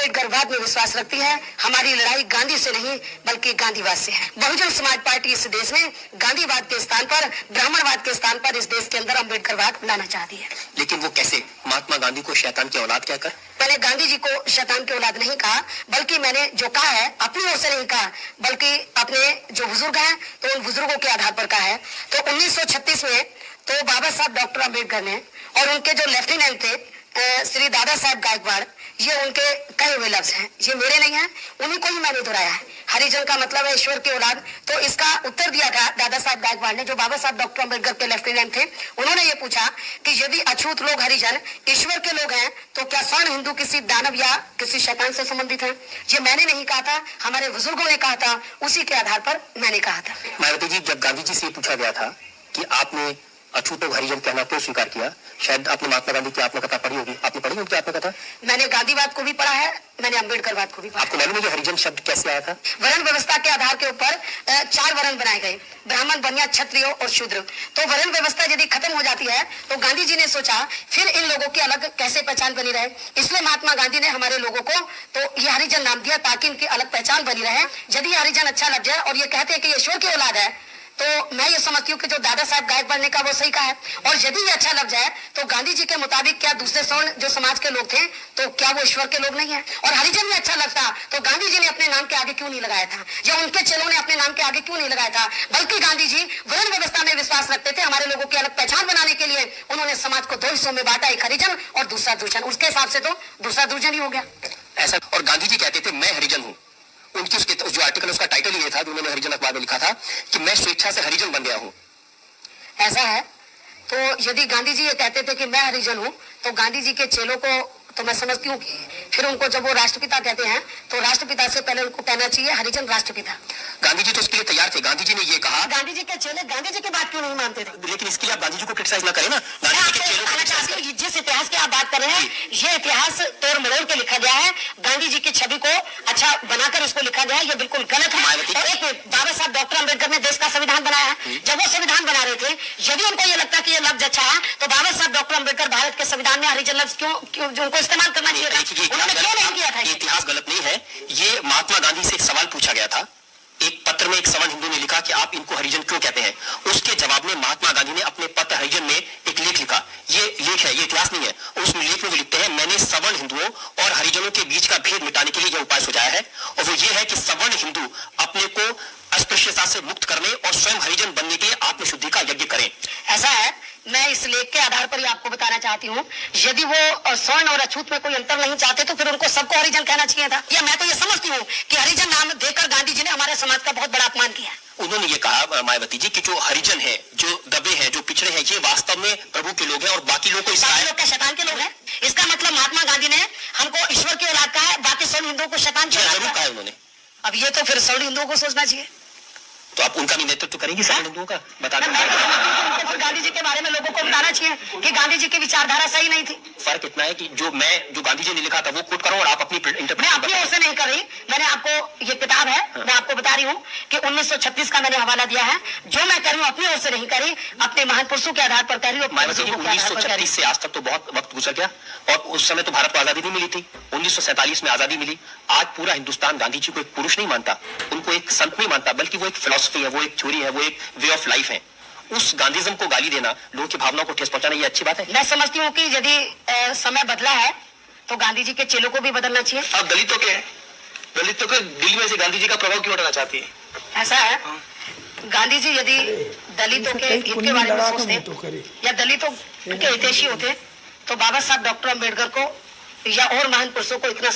अम्बेडकरवाद में विश्वास रखती है। हमारी लड़ाई गांधी से नहीं बल्कि गांधीवाद से है। बहुजन समाज पार्टी इस देश में गांधीवाद के स्थान पर, ब्राह्मणवाद के स्थान पर इस देश के अंदर अम्बेडकरवाद लाना चाहती है। लेकिन वो कैसे? महात्मा गांधी को शैतान की औलाद कहकर? मैंने गांधी जी को शैतान की औलाद नहीं कहा, बल्कि मैंने जो कहा है अपनी ओर से नहीं कहा, बल्कि अपने जो बुजुर्ग हैं तो उन बुजुर्गों के आधार पर कहा है। तो 1936 में तो बाबा साहब डॉक्टर अम्बेडकर ने और उनके जो लेफ्टिनेंट थे श्री दादा साहब गायकवाड़, ये उनके कहे हुए लफ्ज हैं, ये मेरे नहीं हैं, उन्हीं को ही मैंने दोहराया है। हरिजन का मतलब है ईश्वर की औलाद। तो इसका उत्तर दिया था दादा साहब गायकवाड़ ने, जो बाबा साहब डॉक्टर अम्बेडकर के लेफ्टिनेंट थे। उन्होंने ये पूछा कि यदि अछूत लोग हरिजन ईश्वर के लोग हैं तो क्या स्वर्ण हिंदू किसी दानव या किसी शैतान से संबंधित है? ये मैंने नहीं कहा था, हमारे बुजुर्गों ने कहा था, उसी के आधार पर मैंने कहा था। मायावती जी, जब गांधी जी से पूछा गया था कि आपने अछूतों हरिजन कहना क्यों स्वीकार किया, शायद आपने महात्मा गांधी की आत्मकथा पढ़ी होगी, आपने पढ़ी होगी आत्मकथा? मैंने गांधीवाद को भी पढ़ा है, मैंने अम्बेडकरवाद को भी पढ़ा। आपको मालूम है हरिजन शब्द कैसे आया था? वर्ण व्यवस्था के आधार के ऊपर 4 वर्ण बनाए गए, ब्राह्मण, बनिया, क्षत्रिय और शूद्र। तो वर्ण व्यवस्था यदि खत्म हो जाती है तो गांधी जी ने सोचा फिर इन लोगों की अलग कैसे पहचान बनी रहे, इसलिए महात्मा गांधी ने हमारे लोगों को तो ये हरिजन नाम दिया ताकि इनकी अलग पहचान बनी रहे। यदि हरिजन अच्छा लग जाए और ये कहते हैं कि ईश्वर की औलाद है, तो मैं ये समझती हूँ कि जो दादा साहब गायकवाड़ ने कहा वो सही कहा है। और यदि ये अच्छा लग जाए तो गांधी जी के मुताबिक क्या दूसरे स्वर्ण जो समाज के लोग थे तो क्या वो ईश्वर के लोग नहीं है? और हरिजन में अच्छा लगता तो गांधी जी ने अपने नाम के आगे क्यों नहीं लगाया था, या उनके चेलों ने अपने नाम के आगे क्यों नहीं लगाया था? बल्कि गांधी जी वर्ण व्यवस्था में विश्वास रखते थे। हमारे लोगों की अलग पहचान बनाने के लिए उन्होंने समाज को 2 हिस्सों में बांटा, एक हरिजन और दूसरा दुर्जन। उसके हिसाब से तो दूसरा दुर्जन ही हो गया ऐसा। और गांधी जी कहते थे मैं हरिजन हूँ। उनकी उसके जो आर्टिकल उसका टाइटल ये था जो उन्होंने हरिजन अखबार में लिखा था कि मैं स्वेच्छा से हरिजन बन गया हूँ। ऐसा है। तो यदि गांधी जी ये कहते थे कि मैं हरिजन हूँ तो गांधी जी के चेलों को तो मैं समझती हूँ कि फिर उनको जब वो राष्ट्रपिता कहते हैं तो राष्ट्रपिता से पहले उनको कहना चाहिए हरिजन राष्ट्रपिता। गांधी जी तो इसके लिए तैयार थे। गांधी जी ने ये कहा, गांधी जी के चेले गांधी जी की बात क्यों नहीं मानते थे? लेकिन इसके लिए आप गांधी जी को क्रिटिसाइज ना करें ना। गांधी जी के चेलों को जिस इतिहास की आप बात कर रहे हैं ये इतिहास तोड़ मरोड़ के लिखा गया है, गांधी जी की छवि को अच्छा बनाकर इसको लिखा गया है, ये बिल्कुल गलत है। और एक बाबा साहब डॉक्टर अम्बेडकर ने देश का संविधान बनाया है। जब वो संविधान बना रहे थे, यदि उनको ये लगता कि ये लफ्ज अच्छा है तो बाबा साहब डॉक्टर अम्बेडकर भारत के संविधान में हरिजन लफ्ज क्यों उनको इस्तेमाल करना चाहिए था? उन्होंने क्यों नहीं किया था? इतिहास गलत नहीं है। ये महात्मा गांधी से एक सवाल पूछा गया था, एक पत्र में एक सवर्ण हिंदू ने लिखा कि आप इनको हरिजन क्यों कहते हैं। उसके जवाब में महात्मा गांधी ने अपने पत्र हरिजन में एक लेख लिखा। ये लेख है, ये इतिहास नहीं है। और उस लेख में वो लिखते हैं मैंने सवर्ण हिंदुओं और हरिजनों के बीच का भेद मिटाने के लिए यह उपाय सुझाया है, और वो ये है कि सवर्ण हिंदू अपने को अस्पृश्यता से मुक्त करने और स्वयं हरिजन बनने के लिए आत्मशुद्धि का यज्ञ करें। ऐसा है। मैं इस लेख के आधार पर ही आपको बताना चाहती हूँ, यदि वो स्वर्ण और अछूत में कोई अंतर नहीं चाहते तो फिर उनको सबको हरिजन कहना चाहिए था। या मैं तो ये समझती हूँ कि हरिजन नाम देकर गांधी जी ने हमारे समाज का बहुत बड़ा अपमान किया। उन्होंने ये कहा मायावती जी कि जो हरिजन है, जो दबे हैं, जो पिछड़े हैं, ये वास्तव में प्रभु के लोग हैं और बाकी लोग शैतान के लोग हैं। इसका मतलब महात्मा गांधी ने हमको ईश्वर की औलाद कहा है, बाकी स्वर्ण हिंदुओं को शैतान की औलाद कहा है उन्होंने। अब ये तो फिर स्वर्ण हिंदुओं को सोचना चाहिए। तो आप उनका भी नेतृत्व करेंगे स्वर्ण हिंदुओं का? बता दें। गांधी जी के बारे में लोगों को बताना चाहिए कि गांधी जी की विचारधारा सही नहीं थी। फर्क इतना है कि जो गांधी जी ने लिखा था वो कोट करो और आप अपनी मैं अपनी ओर से नहीं कर रही। मैंने आपको ये किताब है, मैं आपको बता रही हूँ कि 1936 का मैंने हवाला दिया है। जो मैं कर रही हूँ अपनी ओर से नहीं करी, अपने महान पुरुषों के आधार पर कर रही हूँ। 1936 से आज तक तो बहुत वक्त गुजर गया और उस समय तो भारत को आजादी नहीं मिली थी। 1947 में आजादी मिली। आज पूरा हिंदुस्तान गांधी जी को एक पुरुष नहीं मानता, उनको एक संत नहीं मानता, बल्कि वो एक फिलॉसफी है, वो एक थ्योरी है, वो एक वे ऑफ लाइफ है। उस गांधीज्म को गाली देना, लोगों की भावनाओं को ठेस पहुंचाना, ये अच्छी बात है? मैं समझती हूँ कि यदि समय बदला है तो गांधी जी के चेलों को भी बदलना चाहिए। अब दलितों के दिल में से गांधी जी का प्रभाव क्यों हटाना चाहती है? ऐसा है। गांधी जी यदि दलितों के हित के बारे में सोचते या दलितों के हितैषी होते तो बाबा साहब डॉक्टर अम्बेडकर को या और महान पुरुषों को इतना